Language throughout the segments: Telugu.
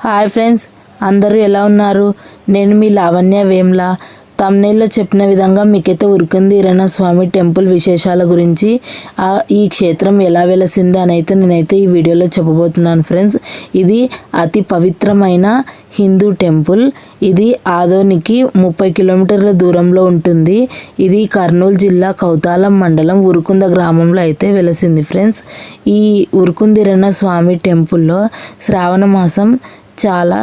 హాయ్ ఫ్రెండ్స్, అందరూ ఎలా ఉన్నారు? నేను మీ లావణ్య వేమ్లా. తమ్నేల్లో చెప్పిన విధంగా మీకైతే ఉరుకుంది ఈరన్న స్వామి టెంపుల్ విశేషాల గురించి, ఈ క్షేత్రం ఎలా వెలసింది అని అయితే నేనైతే ఈ వీడియోలో చెప్పబోతున్నాను ఫ్రెండ్స్. ఇది అతి పవిత్రమైన హిందూ టెంపుల్. ఇది ఆదోనికి 30 కిలోమీటర్ల దూరంలో ఉంటుంది. ఇది కర్నూలు జిల్లా కౌతాలం మండలం ఉరుకుంద గ్రామంలో అయితే వెలసింది ఫ్రెండ్స్. ఈ ఉరుకుందిరన్న స్వామి టెంపుల్లో శ్రావణ మాసం చాలా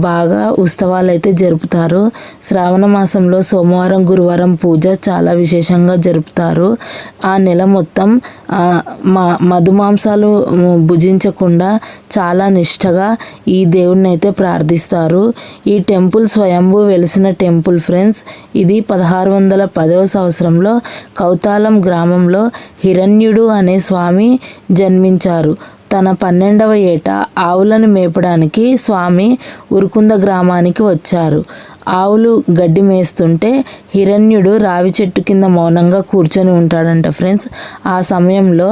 బాగా ఉత్సవాలు అయితే జరుపుతారు. శ్రావణ మాసంలో సోమవారం గురువారం పూజ చాలా విశేషంగా జరుపుతారు. ఆ నెల మొత్తం మధుమాంసాలు భుజించకుండా చాలా నిష్టగా ఈ దేవుడిని అయితే ప్రార్థిస్తారు. ఈ టెంపుల్ స్వయంభూ వెలిసిన టెంపుల్ ఫ్రెండ్స్. ఇది 1610వ సంవత్సరంలో కౌతాలం గ్రామంలో హిరణ్యుడు అనే స్వామి జన్మించారు. తన 12వ ఏట ఆవులను మేపడానికి స్వామి ఉరుకుంద గ్రామానికి వచ్చారు. ఆవులు గడ్డి మేస్తుంటే హిరణ్యుడు రావి చెట్టు కింద మౌనంగా కూర్చొని ఉంటాడంట ఫ్రెండ్స్. ఆ సమయంలో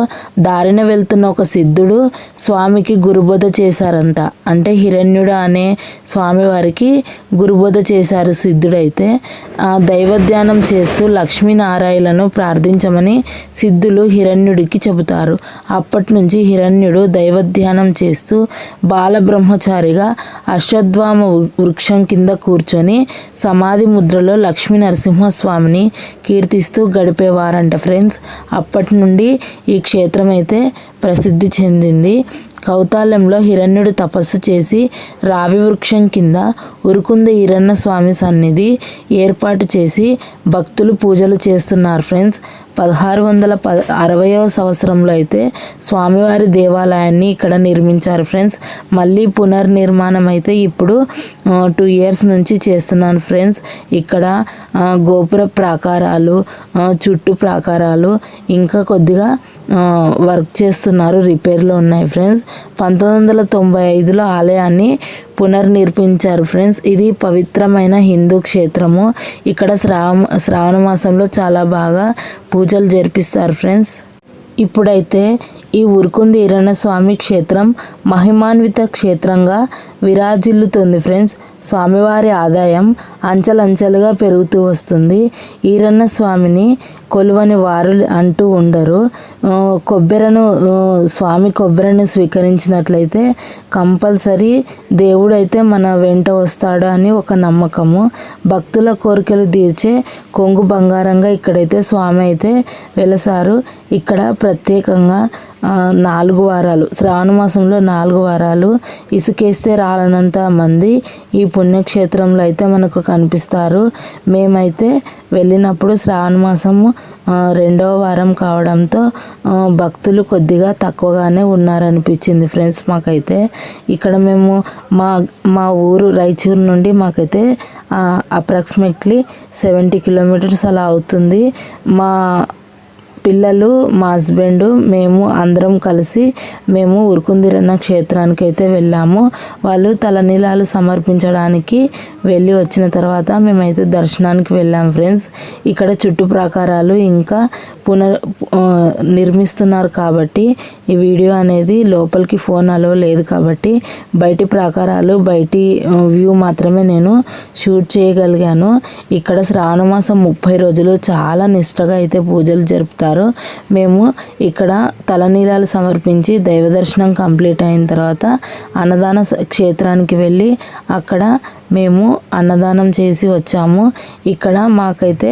దారిన వెళ్తున్న ఒక సిద్ధుడు స్వామికి గురుబోధ చేశారంట. అంటే హిరణ్యుడు అనే స్వామివారికి గురుబోధ చేశారు సిద్ధుడైతే. దైవధ్యానం చేస్తూ లక్ష్మీనారాయణలను ప్రార్థించమని సిద్ధులు హిరణ్యుడికి చెబుతారు. అప్పటి నుంచి హిరణ్యుడు దైవధ్యానం చేస్తూ బాలబ్రహ్మచారిగా అశ్వత్థామ వృక్షం కింద కూర్చొని సమాధి ముద్రలో లక్ష్మీ నరసింహస్వామిని కీర్తిస్తూ గడిపేవారంట ఫ్రెండ్స్. అప్పటి నుండి ఈ క్షేత్రం అయితే ప్రసిద్ధి చెందింది. కౌతాలంలో హిరణ్యుడు తపస్సు చేసి రావి వృక్షం కింద ఉరుకుంద ఈరన్న స్వామి సన్నిధి ఏర్పాటు చేసి భక్తులు పూజలు చేస్తున్నారు ఫ్రెండ్స్. 1660వ సంవత్సరంలో అయితే స్వామివారి దేవాలయాన్ని ఇక్కడ నిర్మించారు ఫ్రెండ్స్. మళ్ళీ పునర్నిర్మాణం అయితే ఇప్పుడు 2 ఇయర్స్ నుంచి చేస్తున్నాను ఫ్రెండ్స్. ఇక్కడ గోపుర ప్రాకారాలు, చుట్టూ ప్రాకారాలు ఇంకా కొద్దిగా వర్క్ చేస్తున్నారు, రిపేర్లో ఉన్నాయి ఫ్రెండ్స్. 1995లో ఆలయాన్ని పునర్నిర్మించారు ఫ్రెండ్స్. ఇది పవిత్రమైన హిందూ క్షేత్రము. ఇక్కడ శ్రావణ మాసంలో చాలా బాగా పూజలు జరిపిస్తారు ఫ్రెండ్స్. ఇప్పుడైతే ఈ ఉరుకుంది ఈరన్న స్వామి క్షేత్రం మహిమాన్విత క్షేత్రంగా విరాజిల్లుతుంది ఫ్రెండ్స్. స్వామివారి ఆదాయం అంచెలంచెలుగా పెరుగుతూ వస్తుంది. ఈరన్న స్వామిని కొలువని వారు అంటూ ఉండరు. స్వామి కొబ్బరిని స్వీకరించినట్లయితే కంపల్సరీ దేవుడు అయితే మన వెంట వస్తాడు అని ఒక నమ్మకము. భక్తుల కోరికలు తీర్చే కొంగు బంగారంగా ఇక్కడైతే స్వామి అయితే వెలసారు. ఇక్కడ ప్రత్యేకంగా 4 వారాలు, శ్రావణ మాసంలో 4 వారాలు ఇసుకేస్తే రాలనంత మంది ఈ పుణ్యక్షేత్రంలో అయితే మనకు కనిపిస్తారు. మేమైతే వెళ్ళినప్పుడు శ్రావణ మాసము 2వ వారం కావడంతో భక్తులు కొద్దిగా తక్కువగానే ఉన్నారనిపించింది ఫ్రెండ్స్ మాకైతే. ఇక్కడ మేము మా ఊరు రాయచూరు నుండి మాకైతే అప్రాక్సిమేట్లీ 70 కిలోమీటర్స్ అలా అవుతుంది. మా పిల్లలు, మా హస్బెండ్, మేము అందరం కలిసి మేము ఉరుకుందిరన్న క్షేత్రానికి అయితే వెళ్ళాము. వాళ్ళు తలనీలాలు సమర్పించడానికి వెళ్ళి వచ్చిన తర్వాత మేమైతే దర్శనానికి వెళ్ళాం ఫ్రెండ్స్. ఇక్కడ చుట్టూ ప్రాకారాలు ఇంకా నిర్మిస్తున్నారు కాబట్టి ఈ వీడియో అనేది లోపలికి ఫోన్ అలో లేదు కాబట్టి బయటి ప్రాకారాలు, బయటి వ్యూ మాత్రమే నేను షూట్ చేయగలిగాను. ఇక్కడ శ్రావణ మాసం 30 రోజులు చాలా నిష్టగా అయితే పూజలు జరుపుతారు. మేము ఇక్కడ తలనీలాలు సమర్పించి దైవ దర్శనం కంప్లీట్ అయిన తర్వాత అన్నదాన క్షేత్రానికి వెళ్ళి అక్కడ మేము అన్నదానం చేసి వచ్చాము. ఇక్కడ మాకైతే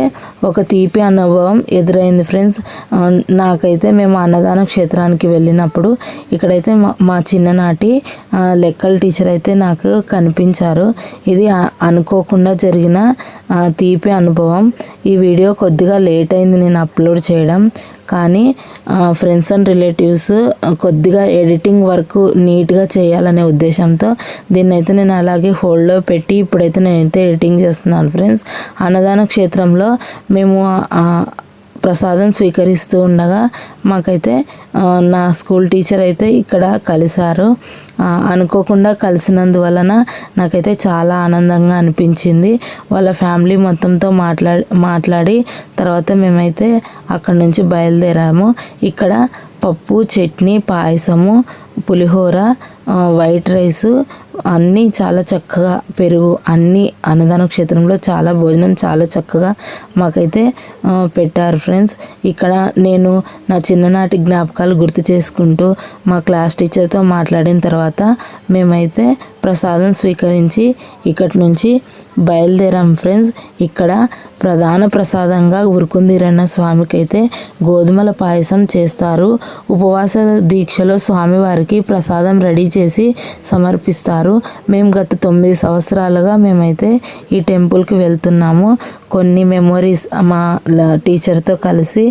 ఒక తీపి అనుభవం ఎదురైంది ఫ్రెండ్స్. నాకైతే మేము అన్నదాన క్షేత్రానికి వెళ్ళినప్పుడు ఇక్కడైతే మా చిన్ననాటి లెక్కల టీచర్ అయితే నాకు కనిపించారు. ఇది అనుకోకుండా జరిగిన తీపి అనుభవం. ఈ వీడియో కొద్దిగా లేట్ అయింది నేను అప్లోడ్ చేయడం, కానీ ఫ్రెండ్స్ అండ్ రిలేటివ్స్ కొద్దిగా ఎడిటింగ్ వర్క్ నీట్గా చేయాలనే ఉద్దేశంతో దీన్ని అయితే నేను అలాగే హోల్డ్లో పెట్టి ఇప్పుడైతే నేనైతే ఎడిటింగ్ చేస్తున్నాను ఫ్రెండ్స్. అన్నదాన క్షేత్రంలో మేము ప్రసాదం స్వీకరిస్తూ ఉండగా మాకైతే నా స్కూల్ టీచర్ అయితే ఇక్కడ కలిశారు. అనుకోకుండా కలిసినందువలన నాకైతే చాలా ఆనందంగా అనిపించింది. వాళ్ళ ఫ్యామిలీ మొత్తంతో మాట్లాడి తర్వాత మేమైతే అక్కడి నుంచి బయలుదేరాము. ఇక్కడ పప్పు, చట్నీ, పాయసము, పులిహోర, వైట్ రైసు అన్నీ చాలా చక్కగా, పెరుగు అన్నీ అన్నదాన క్షేత్రంలో చాలా భోజనం చాలా చక్కగా మాకైతే పెట్టారు ఫ్రెండ్స్. ఇక్కడ నేను నా చిన్ననాటి జ్ఞాపకాలు గుర్తు చేసుకుంటూ మా క్లాస్ టీచర్తో మాట్లాడిన తర్వాత మేమైతే ప్రసాదం స్వీకరించి ఇక్కడి నుంచి బయలుదేరాం ఫ్రెండ్స్. ఇక్కడ ప్రధాన ప్రసాదంగా ఉరుకుందిరన్న స్వామికి అయితే గోధుమల పాయసం చేస్తారు. ఉపవాస దీక్షలో స్వామివారికి ప్రసాదం రెడీ చేసి సమర్పిస్తారు. మేము గత 9 సంవత్సరాలుగా మేమైతే ఈ టెంపుల్కి వెళ్తున్నాము. కొన్ని మెమొరీస్ మా టీచర్తో కలిసి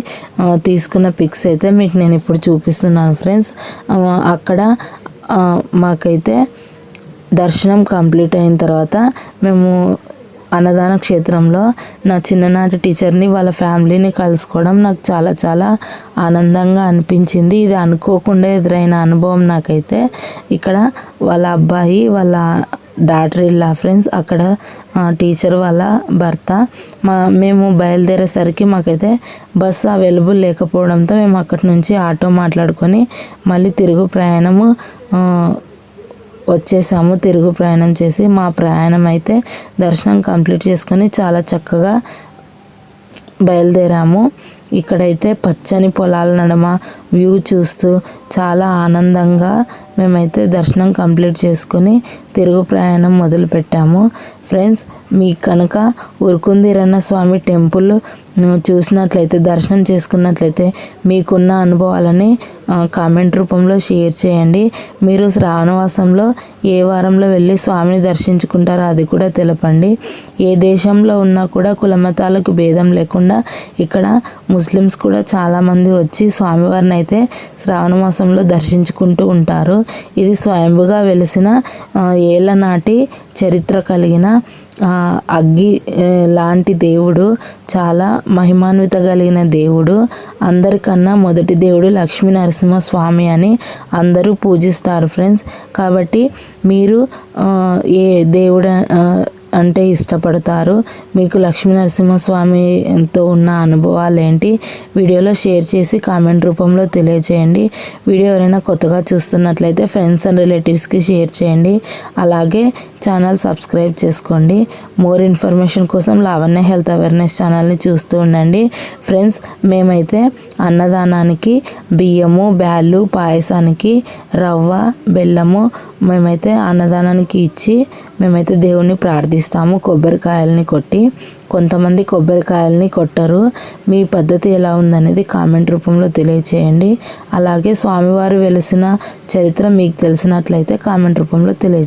తీసుకున్న పిక్స్ అయితే మీకు నేను ఇప్పుడు చూపిస్తున్నాను ఫ్రెండ్స్. అక్కడ మాకైతే దర్శనం కంప్లీట్ అయిన తర్వాత మేము అన్నదాన క్షేత్రంలో నా చిన్ననాటి టీచర్ని వాళ్ళ ఫ్యామిలీని కలుసుకోవడం నాకు చాలా చాలా ఆనందంగా అనిపించింది. ఇది అనుకోకుండా ఎదురైన అనుభవం నాకైతే. ఇక్కడ వాళ్ళ అబ్బాయి, వాళ్ళ డాటర్ ఇల్లా ఫ్రెండ్స్, అక్కడ టీచర్ వాళ్ళ భర్త. మేము బయలుదేరేసరికి మాకైతే బస్సు అవైలబుల్ లేకపోవడంతో మేము అక్కడి నుంచి ఆటో మాట్లాడుకొని మళ్ళీ తిరుగు ప్రయాణము వచ్చేసాము. తిరుగు ప్రయాణం చేసి మా ప్రయాణం అయితే దర్శనం కంప్లీట్ చేసుకొని చాలా చక్కగా బయలుదేరాము. ఇక్కడైతే పచ్చని పొలాల నడుమ వ్యూ చూస్తూ చాలా ఆనందంగా మేమైతే దర్శనం కంప్లీట్ చేసుకొని తిరుగు ప్రయాణం మొదలుపెట్టాము ఫ్రెండ్స్. మీకు కనుక ఉరుకుందిరన్న స్వామి టెంపుల్ చూసినట్లయితే, దర్శనం చేసుకున్నట్లయితే మీకున్న అనుభవాలని కామెంట్ రూపంలో షేర్ చేయండి. మీరు శ్రావణవాసంలో ఏ వారంలో వెళ్ళి స్వామిని దర్శించుకుంటారో అది కూడా తెలపండి. ఏ దేశంలో ఉన్నా కూడా కులమతాలకు భేదం లేకుండా ఇక్కడ ముస్లిమ్స్ కూడా చాలామంది వచ్చి స్వామివారిని అయితే శ్రావణ మాసంలో దర్శించుకుంటూ ఉంటారు. ఇది స్వయంభుగా వెలిసిన ఏళ్ళ నాటి చరిత్ర కలిగిన అగ్గి లాంటి దేవుడు, చాలా మహిమాన్విత కలిగిన దేవుడు. అందరికన్నా మొదటి దేవుడు లక్ష్మీ నరసింహస్వామి అని అందరూ పూజిస్తారు ఫ్రెండ్స్. కాబట్టి మీరు ఏ దేవుడు అంటే ఇష్టపడతారు, మీకు లక్ష్మీ నరసింహస్వామితో ఉన్న అనుభవాలు ఏంటి, వీడియోలో షేర్ చేసి కామెంట్ రూపంలో తెలియచేయండి. వీడియో ఎవరైనా కొత్తగా చూస్తున్నట్లయితే ఫ్రెండ్స్ అండ్ రిలేటివ్స్కి షేర్ చేయండి. అలాగే ఛానల్ సబ్స్క్రైబ్ చేసుకోండి. మోర్ ఇన్ఫర్మేషన్ కోసం లావణ్య హెల్త్ అవేర్నెస్ ఛానల్ని చూస్తూ ఉండండి ఫ్రెండ్స్. మేమైతే అన్నదానానికి బియ్యము, బ్యాళ్ళు, పాయసానికి రవ్వ, బెల్లము మేమైతే అన్నదానానికి ఇచ్చి మేమైతే దేవుణ్ణి ప్రార్థిస్తాము కొబ్బరికాయలని కొట్టి. కొంతమంది కొబ్బరికాయలని కొట్టరు. మీ పద్ధతి ఎలా ఉందనేది కామెంట్ రూపంలో తెలియచేయండి. అలాగే స్వామివారు వెలిసిన చరిత్ర మీకు తెలిసినట్లయితే కామెంట్ రూపంలో తెలియజేయండి.